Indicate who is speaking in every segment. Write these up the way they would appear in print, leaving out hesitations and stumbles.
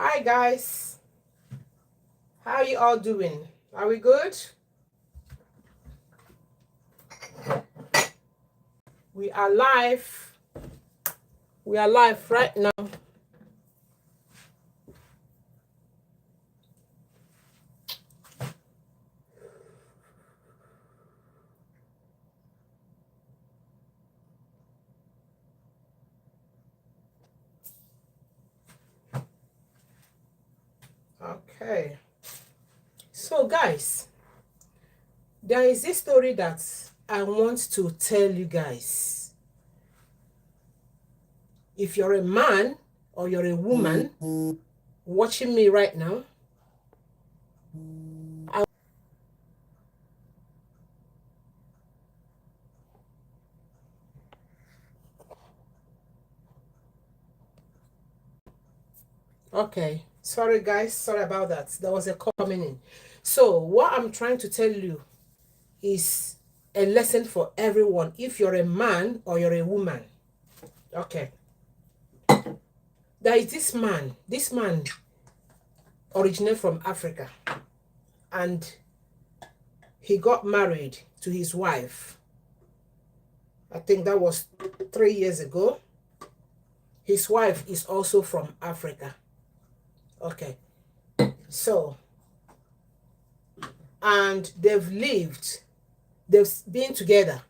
Speaker 1: Hi guys, how you all doing? Are we good? We are live. We are live right now. Okay. So guys, there is this story that I want to tell you guys. If you're a man or you're a woman watching me right now, okay. Sorry guys, sorry about that. There was a call coming in. So what I'm trying to tell you is a lesson for everyone. If you're a man or you're a woman, okay. There is this man. This man originated from Africa, and he got married to his wife. I think that was 3 years ago. His wife is also from Africa. Okay. So, and they've been together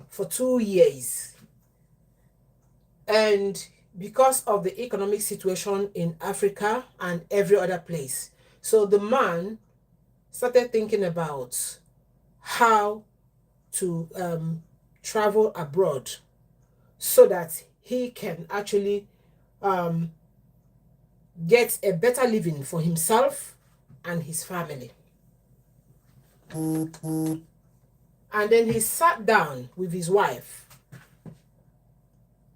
Speaker 1: for 2 years. And because of the economic situation in Africa and every other place, so the man started thinking about how to travel abroad so that he can actually get a better living for himself and his family. And then he sat down with his wife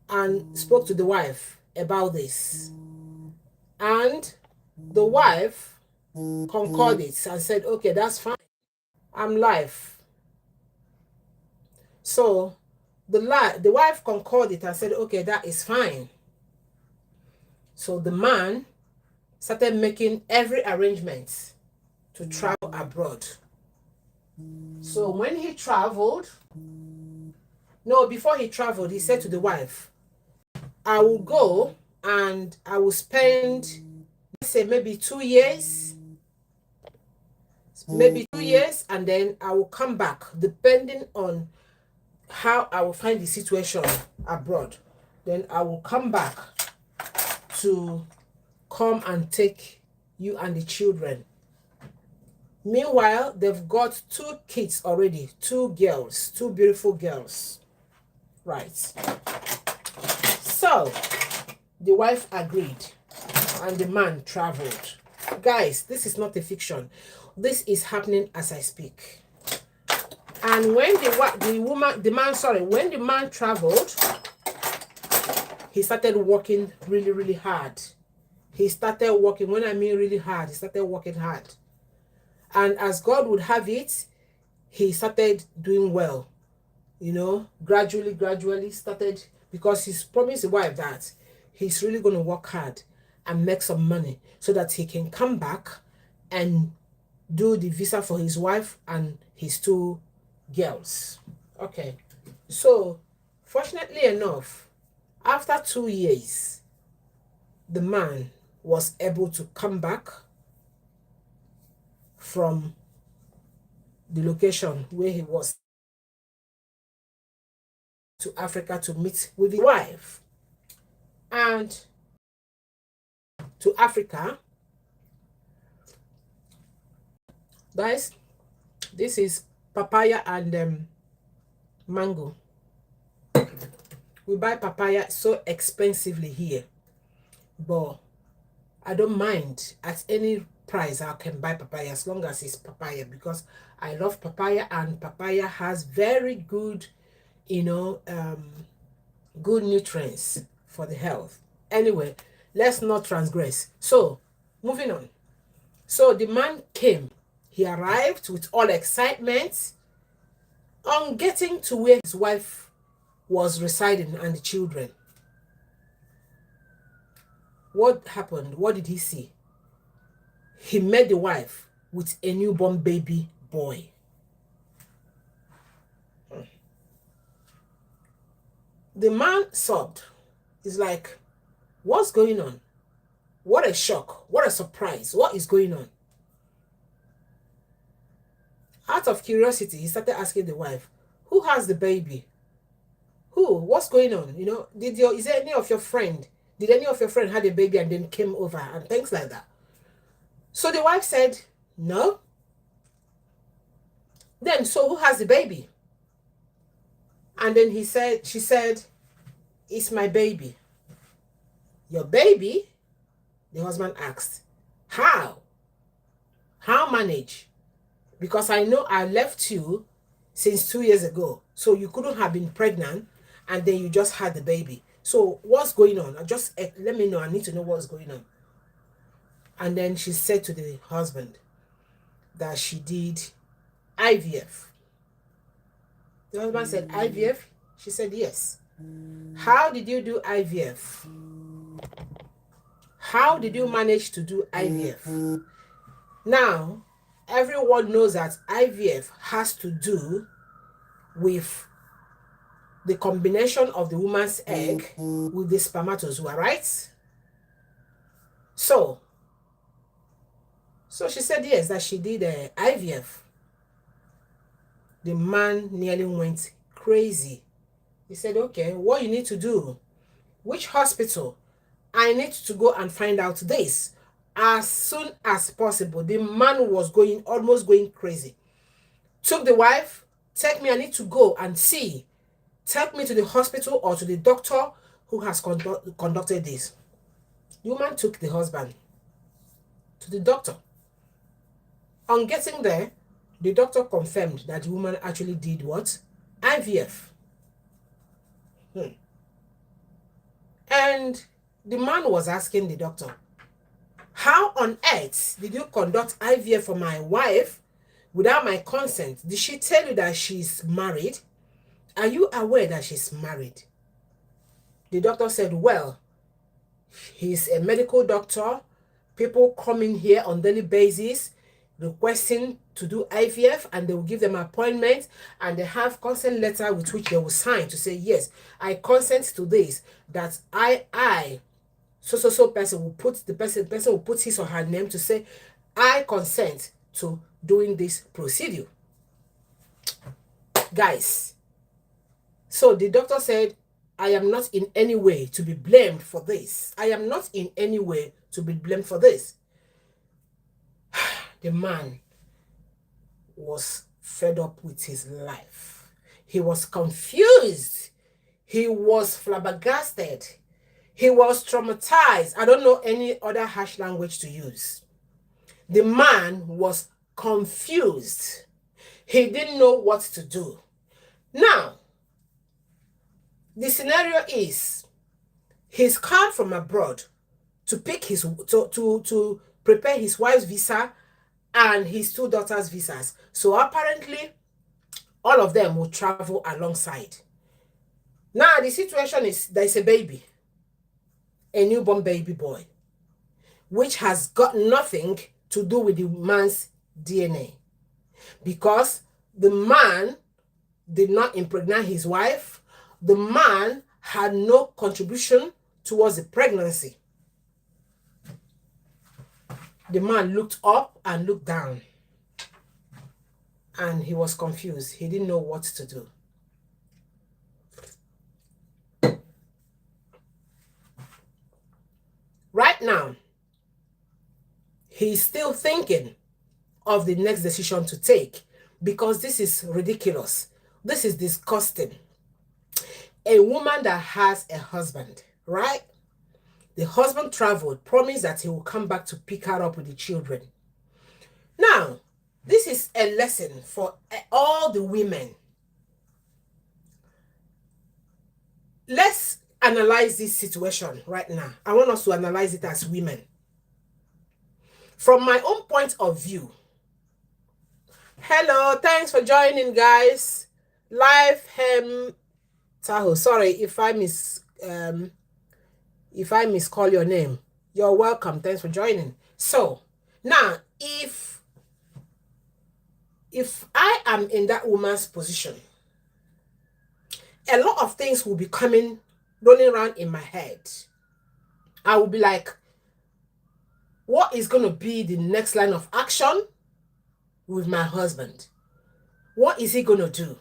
Speaker 1: and spoke to the wife about this. And the wife concorded and said, okay, that's fine. I'm live. So the wife concorded and said, okay, that is fine. So the man started making every arrangement to travel abroad. So when he traveled, no, before he traveled, he said to the wife, I will go and I will spend, let's say, maybe 2 years, and then I will come back, depending on how I will find the situation abroad. Then I will come back to come and take you and the children. Meanwhile, they've got 2 kids already, 2 girls, 2 beautiful girls. Right. So the wife agreed and the man traveled. Guys, this is not a fiction. This is happening as I speak. And when when the man traveled, he started working really, really hard. He started working, when I mean really hard, he started working hard. And as God would have it, he started doing well. Gradually started, because he's promised the wife that he's really going to work hard and make some money so that he can come back and do the visa for his wife and his 2 girls. Okay. So, fortunately enough, after 2 years, the man was able to come back from the location where he was to Africa to meet with his wife. And to Africa, guys, this is papaya and mango. We buy papaya so expensively here, but I don't mind. At any price I can buy papaya as long as it's papaya, because I love papaya, and papaya has very good good nutrients for the health. Anyway, let's not transgress. So moving on. So the man came. He arrived with all excitement on getting to where his wife was residing and the children. What happened? What did he see? He met the wife with a newborn baby boy. The man sobbed. He's like, what's going on? What a shock. What a surprise. What is going on? Out of curiosity, he started asking the wife, who has the baby? Who? What's going on? You know, is there any of your friend? Did any of your friend had a baby and then came over and things like that? So the wife said, no. Then, so who has the baby? And then she said, it's my baby. Your baby? The husband asked. How? How manage? Because I know I left you since 2 years ago. So you couldn't have been pregnant and then you just had the baby. So what's going on? Let me know. I need to know what's going on. And then she said to the husband that she did IVF. The husband said, IVF? She said, yes. How did you do IVF? How did you manage to do IVF? Now, everyone knows that IVF has to do with the combination of the woman's egg with the spermatozoa, right? So she said yes, that she did IVF. The man nearly went crazy. He said, okay, what you need to do? Which hospital? I need to go and find out this as soon as possible. The man was almost going crazy. Took the wife, take me, I need to go and see. Take me to the hospital or to the doctor who has conducted this. The woman took the husband to the doctor. On getting there, the doctor confirmed that the woman actually did what? IVF. And the man was asking the doctor, how on earth did you conduct IVF for my wife without my consent? Did she tell you that she's married? Are you aware that she's married? The doctor said, well, he's a medical doctor. People come in here on daily basis requesting to do IVF, and they will give them appointments, and they have consent letter with which they will sign to say, yes, I consent to this, that I so person will put the person will put his or her name to say, I consent to doing this procedure. Guys, so the doctor said, I am not in any way to be blamed for this. I am not in any way to be blamed for this. The man was fed up with his life. He was confused. He was flabbergasted. He was traumatized. I don't know any other harsh language to use. The man was confused. He didn't know what to do. Now, the scenario is he's come from abroad to pick his to prepare his wife's visa and his 2 daughters' visas. So apparently, all of them will travel alongside. Now, the situation is there's a baby, a newborn baby boy, which has got nothing to do with the man's DNA. Because the man did not impregnate his wife. The man had no contribution towards the pregnancy. The man looked up and looked down. And he was confused. He didn't know what to do. Right now, he's still thinking of the next decision to take, because this is ridiculous. This is disgusting. A woman that has a husband, right? The husband traveled, promised that he will come back to pick her up with the children. Now, this is a lesson for all the women. Let's analyze this situation right now. I want us to analyze it as women. From my own point of view. Hello, thanks for joining, guys. Live Tahoe. Sorry if I miscall your name. You're welcome. Thanks for joining. So now, if I am in that woman's position, a lot of things will be coming rolling around in my head. I will be like, what is going to be the next line of action with my husband? What is he going to do?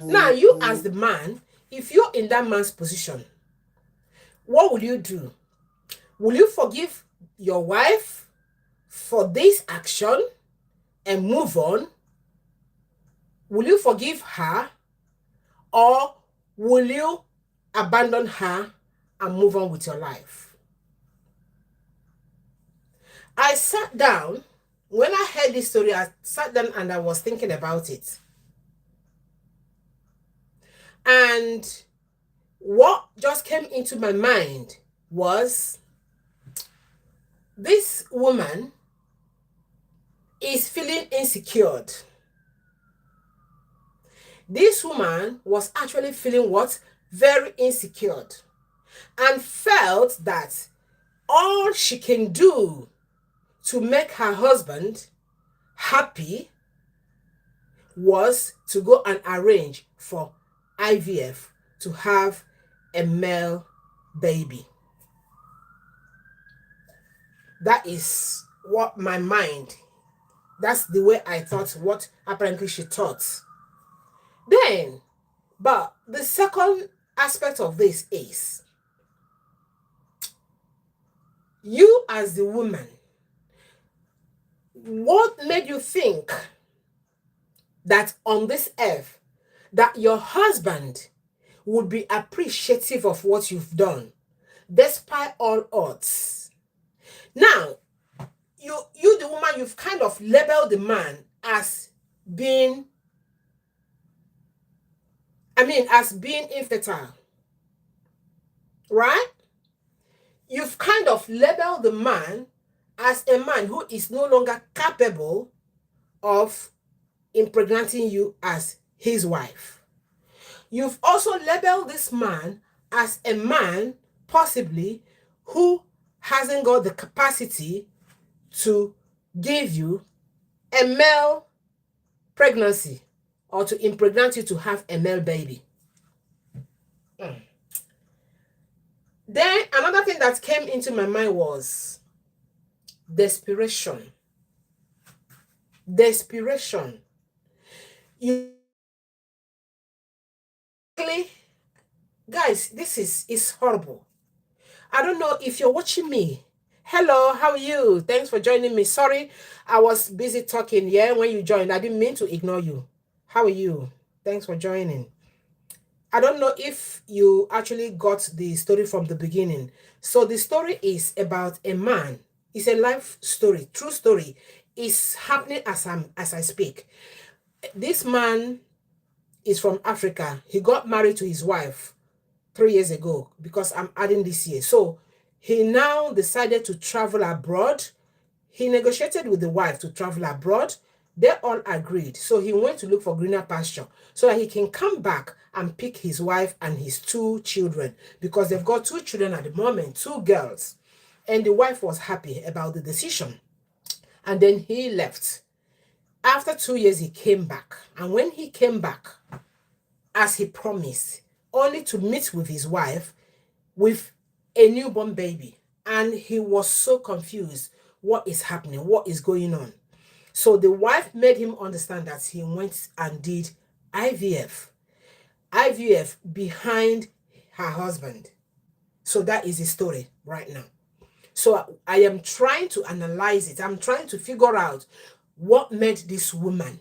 Speaker 1: Now, you as the man, if you're in that man's position, what will you do? Will you forgive your wife for this action and move on? Will you forgive her, or will you abandon her and move on with your life? I sat down. When I heard this story, I sat down and I was thinking about it. And what just came into my mind was, this woman is feeling insecure. This woman was actually feeling what? Very insecure, and felt that all she can do to make her husband happy was to go and arrange for IVF, to have a male baby. That is what my mind, that's the way I thought, what apparently she thought. Then, but the second aspect of this is, you as the woman, what made you think that on this earth that your husband would be appreciative of what you've done despite all odds? Now, you the woman, you've kind of labeled the man as being, as being infertile, right? You've kind of labeled the man as a man who is no longer capable of impregnating you as his wife. You've also labeled this man as a man possibly who hasn't got the capacity to give you a male pregnancy or to impregnate you to have a male baby. Then another thing that came into my mind was desperation. Desperation. Guys, this is horrible. I don't know if you're watching me. Hello, how are you? Thanks for joining me. Sorry, I was busy talking, when you joined. I didn't mean to ignore you. How are you? Thanks for joining. I don't know if you actually got the story from the beginning. So the story is about a man. It's a life story, true story. It's happening as I speak. This man is from Africa. He got married to his wife 3 years ago, because I'm adding this year. So he now decided to travel abroad. He negotiated with the wife to travel abroad. They all agreed. So he went to look for greener pasture so that he can come back and pick his wife and his 2 children, because they've got 2 children at the moment, 2 girls. And the wife was happy about the decision. And then he left. After 2 years, he came back. And when he came back, as he promised, only to meet with his wife with a newborn baby. And he was so confused. What is happening? What is going on? So the wife made him understand that he went and did IVF. IVF behind her husband. So that is the story right now. So I am trying to analyze it. I'm trying to figure out what made this woman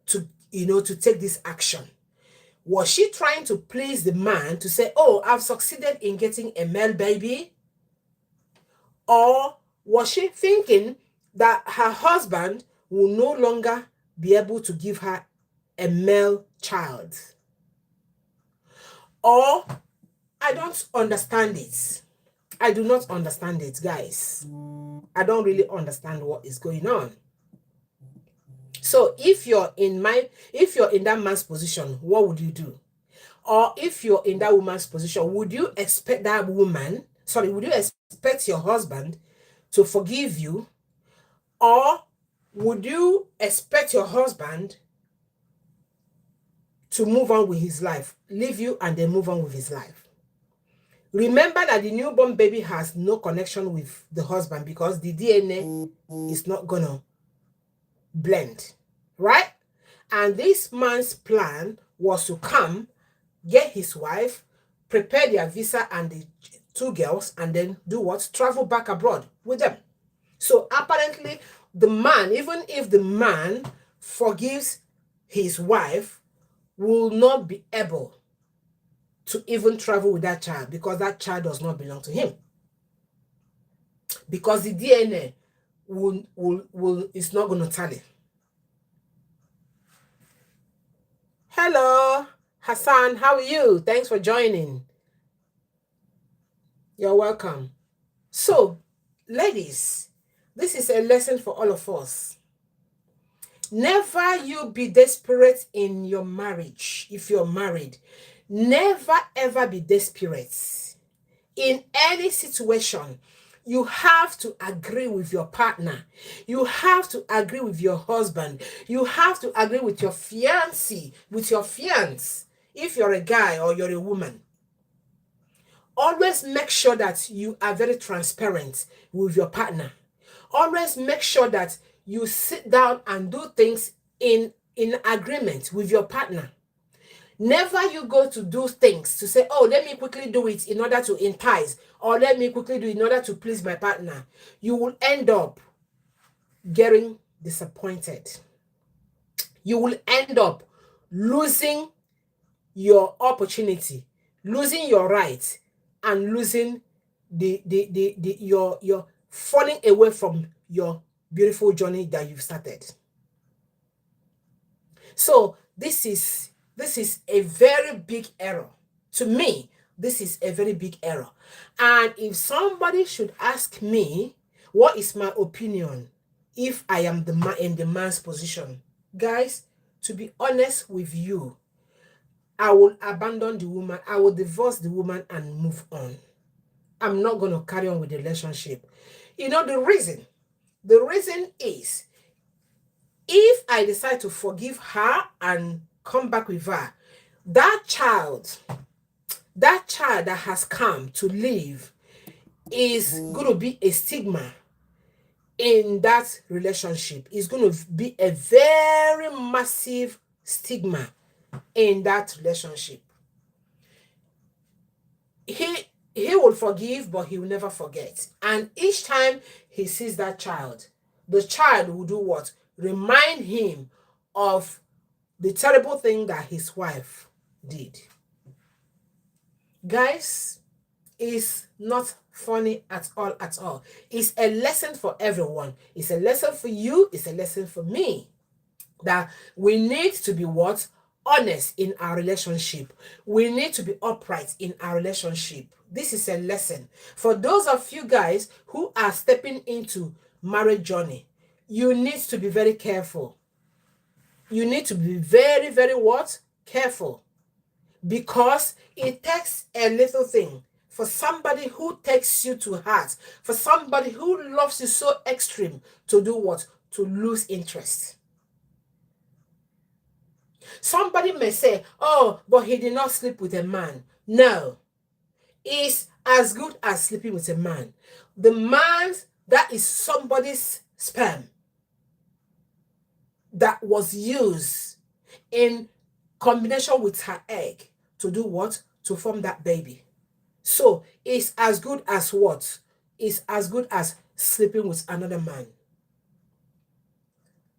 Speaker 1: to take this action. Was she trying to please the man to say, oh, I've succeeded in getting a male baby? Or was she thinking that her husband will no longer be able to give her a male child? Or, I don't understand it. I do not understand it, guys. I don't really understand what is going on. So if you're in that man's position, what would you do? Or if you're in that woman's position, would you expect that woman, would you expect your husband to forgive you, or would you expect your husband to move on with his life, leave you and then move on with his life? Remember that the newborn baby has no connection with the husband because the DNA is not gonna blend, right? And this man's plan was to come, get his wife, prepare their visa and the two girls, and then do what? Travel back abroad with them. So apparently, the man, even if the man forgives his wife, will not be able to even travel with that child because that child does not belong to him. Because the DNA is not going to tally. Hello, Hassan, how are you? Thanks for joining. You're welcome. So, ladies, this is a lesson for all of us. Never you be desperate in your marriage. If you're married, never ever be desperate. In any situation, you have to agree with your partner. You have to agree with your husband. You have to agree with your fiancé, with your fiance, if you're a guy or you're a woman. Always make sure that you are very transparent with your partner. Always make sure that you sit down and do things in agreement with your partner. Never you go to do things to say, oh, let me quickly do it in order to entice, or let me quickly do it in order to please my partner. You will end up getting disappointed. You will end up losing your opportunity, losing your rights, and losing your falling away from your beautiful journey that you've started. So this is a very big error. To me, this is a very big error. And if somebody should ask me, what is my opinion if I am the man in the man's position? Guys, to be honest with you, I will abandon the woman. I will divorce the woman and move on. I'm not going to carry on with the relationship. You know the reason? The reason is, if I decide to forgive her and come back with her, that child that has come to live is going to be a stigma in that relationship. It's going to be a very massive stigma in that relationship. He will forgive, but he will never forget. And each time he sees that child, the child will do what? Remind him of the terrible thing that his wife did. Guys, it's not funny at all, at all. It's a lesson for everyone. It's a lesson for you. It's a lesson for me. That we need to be what? Honest in our relationship. We need to be upright in our relationship. This is a lesson. For those of you guys who are stepping into marriage journey, you need to be very careful. You need to be very, very what? Careful. Because it takes a little thing for somebody who takes you to heart, for somebody who loves you so extreme, to do what? To lose interest. Somebody may say, oh, but he did not sleep with a man. No. It's as good as sleeping with a man. The man, that is somebody's sperm that was used in combination with her egg to do what? To form that baby. So it's as good as what? It's as good as sleeping with another man.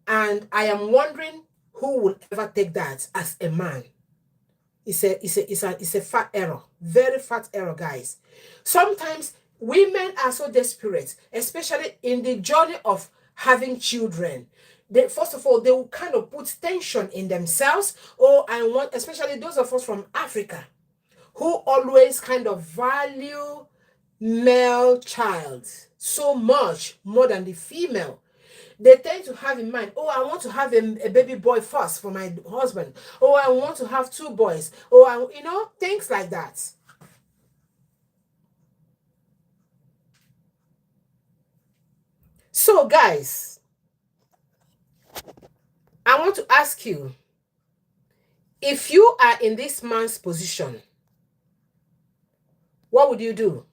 Speaker 1: And I am wondering who will ever take that as a man. It's a fat error. Very fat error, guys. Sometimes women are so desperate, especially in the journey of having children. They, first of all, they will kind of put tension in themselves. Oh, I want, especially those of us from Africa, who always kind of value male child so much more than the female. They tend to have in mind, oh, I want to have a baby boy first for my husband. Oh, I want to have 2 boys. Oh, things like that. So, guys, I want to ask you, if you are in this man's position, what would you do?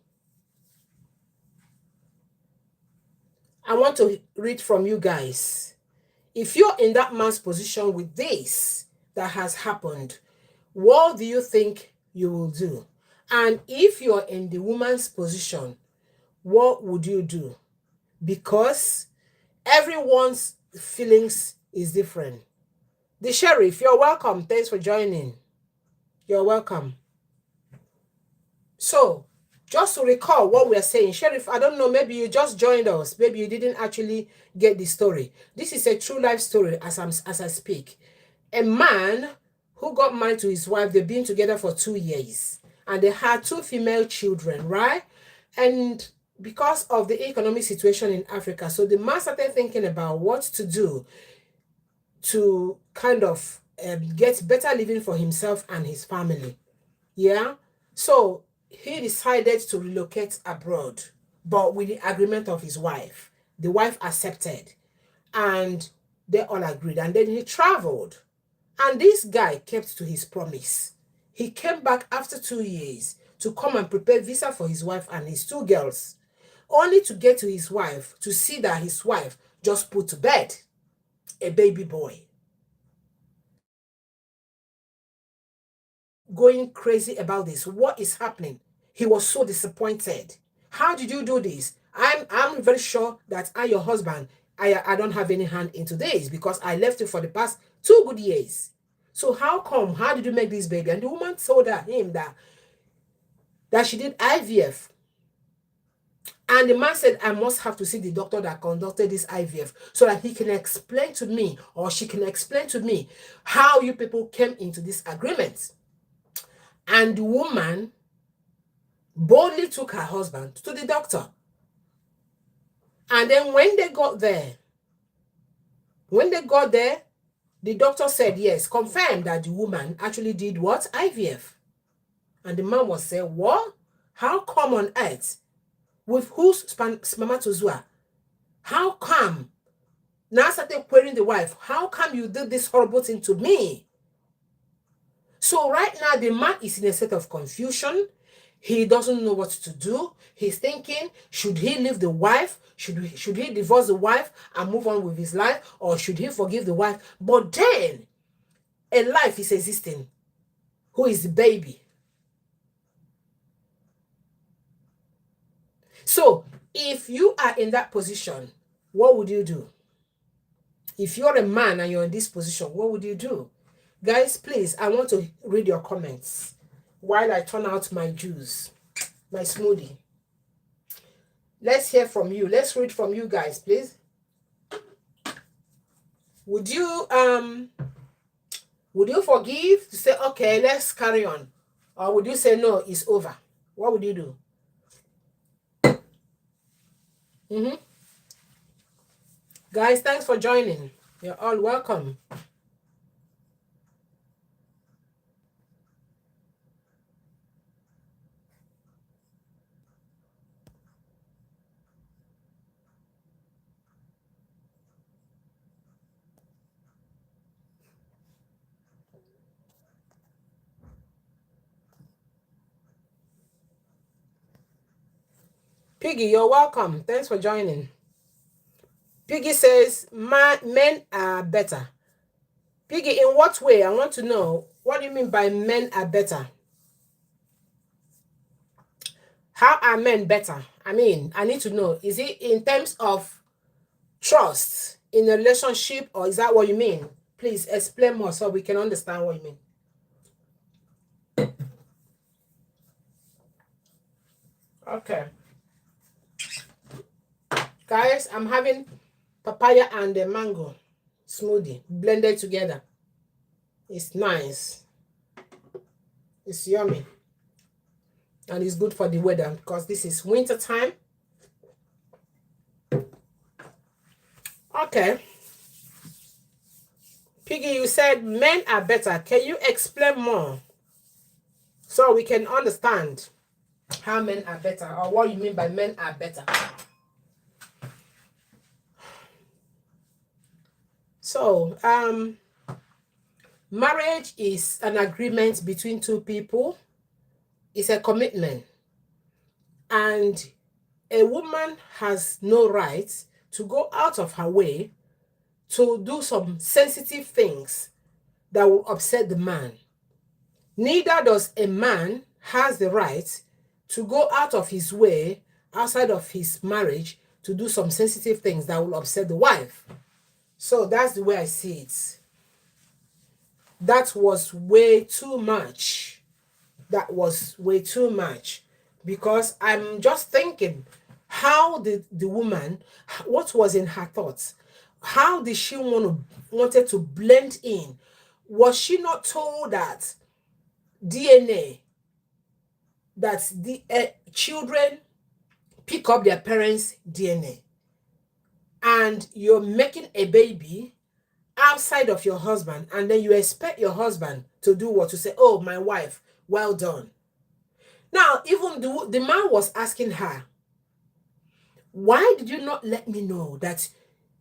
Speaker 1: I want to read from you guys. If you're in that man's position with this that has happened, what do you think you will do? And if you're in the woman's position, what would you do? Because everyone's feelings is different. The sheriff, you're welcome. Thanks for joining. You're welcome. So, just to recall what we're saying, Sheriff, I don't know, maybe you just joined us. Maybe you didn't actually get the story. This is a true life story as I speak. A man who got married to his wife, they've been together for 2 years. And they had 2 female children, right? And because of the economic situation in Africa, so the man started thinking about what to do to kind of get better living for himself and his family. Yeah. So he decided to relocate abroad, but with the agreement of his wife. The wife accepted, and they all agreed. And then he traveled. And this guy kept to his promise. He came back after 2 years to come and prepare visa for his wife and his 2 girls, only to get to his wife to see that his wife just put to bed a baby boy. Going crazy about this. What is happening? He was so disappointed. How did you do this? I'm very sure that I, your husband, I don't have any hand into this because I left you for the past 2 good years. So how come? How did you make this baby? And the woman told him that she did IVF. And the man said, I must have to see the doctor that conducted this IVF so that he can explain to me, or she can explain to me, how you people came into this agreement. And the woman boldly took her husband to the doctor. And then when they got there, the doctor said, yes, confirmed that the woman actually did what? IVF. And the man was saying, what? How come on earth? With whose spermatozoa? How come? Now started querying the wife, how come you did this horrible thing to me? So right now, the man is in a state of confusion. He doesn't know what to do. He's thinking, should he leave the wife? Should he divorce the wife and move on with his life? Or should he forgive the wife? But then, a life is existing. Who is the baby? So, if you are in that position, what would you do? If you're a man and you're in this position, what would you do? Guys, please, I want to read your comments while I turn out my juice, my smoothie. Let's hear from you. Let's read from you guys, please. Would you forgive to say, okay, let's carry on? Or would you say, no, it's over? What would you do? Guys, thanks for joining. You're all welcome. Piggy, you're welcome. Thanks for joining. Piggy says, men are better. Piggy, in what way? I want to know. What do you mean by men are better? How are men better? I mean, I need to know. Is it in terms of trust in a relationship, or is that what you mean? Please explain more so we can understand what you mean. Okay. Guys, I'm having papaya and the mango smoothie blended together. It's nice. It's yummy. And it's good for the weather because this is winter time. Okay. Piggy, you said men are better. Can you explain more so we can understand how men are better, or what you mean by men are better? So, marriage is an agreement between two people. It's a commitment. And a woman has no right to go out of her way to do some sensitive things that will upset the man. Neither does a man has the right to go out of his way outside of his marriage to do some sensitive things that will upset the wife. So that's the way I see it. That was way too much. That was way too much. Because I'm just thinking, how did the woman, what was in her thoughts? How did she wanted to blend in? Was she not told that DNA, that the children pick up their parents' DNA, and you're making a baby outside of your husband, and then you expect your husband to do what? To say, oh, my wife, well done. Now, even the man was asking her, why did you not let me know that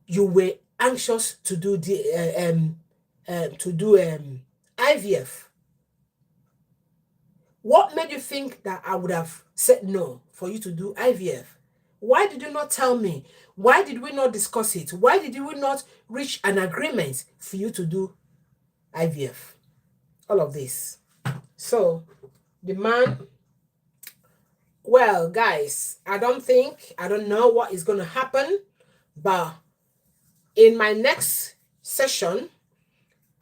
Speaker 1: you were anxious to do the IVF? What made you think that I would have said no for you to do IVF? Why did you not tell me? Why did we not discuss it? Why did we not reach an agreement for you to do IVF? All of this. So the man, well, guys, I don't know what is going to happen, but in my next session,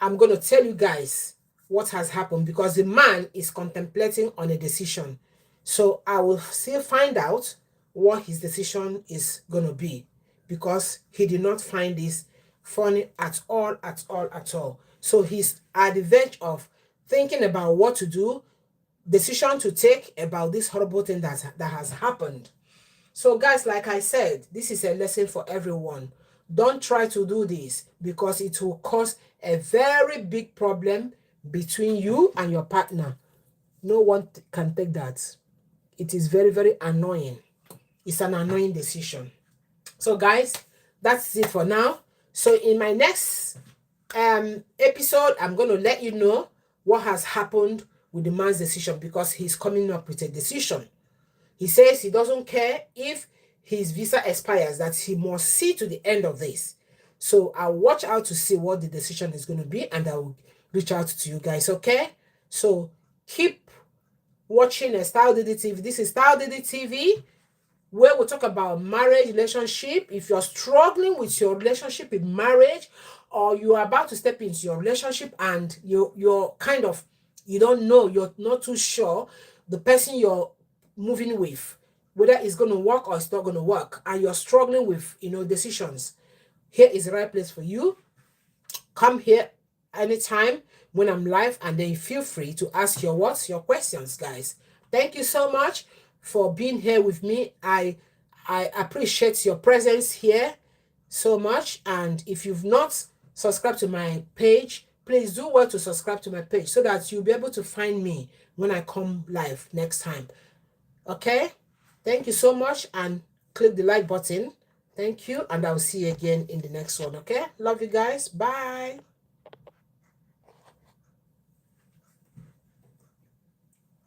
Speaker 1: I'm going to tell you guys what has happened, because the man is contemplating on a decision. So I will still find out what his decision is going to be, because he did not find this funny at all, at all, at all. So he's at the verge of thinking about what to do, decision to take about this horrible thing that has happened. So guys, like I said, this is a lesson for everyone. Don't try to do this, because it will cause a very big problem between you and your partner. No one can take that. It is very, very annoying. It's an annoying decision. So guys, that's it for now. So in my next episode, I'm going to let you know what has happened with the man's decision, because he's coming up with a decision. He says he doesn't care if his visa expires, that he must see to the end of this. So I'll watch out to see what the decision is going to be, and I'll reach out to you guys, okay? So keep watching Style Diddy TV. This is Style Diddy TV, where we talk about marriage, relationship. If you're struggling with your relationship in marriage, or you're about to step into your relationship and you're kind of, you don't know, you're not too sure the person you're moving with, whether it's going to work or it's not going to work, and you're struggling with, decisions, here is the right place for you. Come here anytime when I'm live, and then feel free to ask your questions, guys. Thank you so much for being here with me. I appreciate your presence here so much. And if you've not subscribed to my page, please do well to subscribe to my page, so that you'll be able to find me when I come live next time. Okay, thank you so much, and click the like button. Thank you, and I'll see you again in the next one. Okay, love you guys. Bye.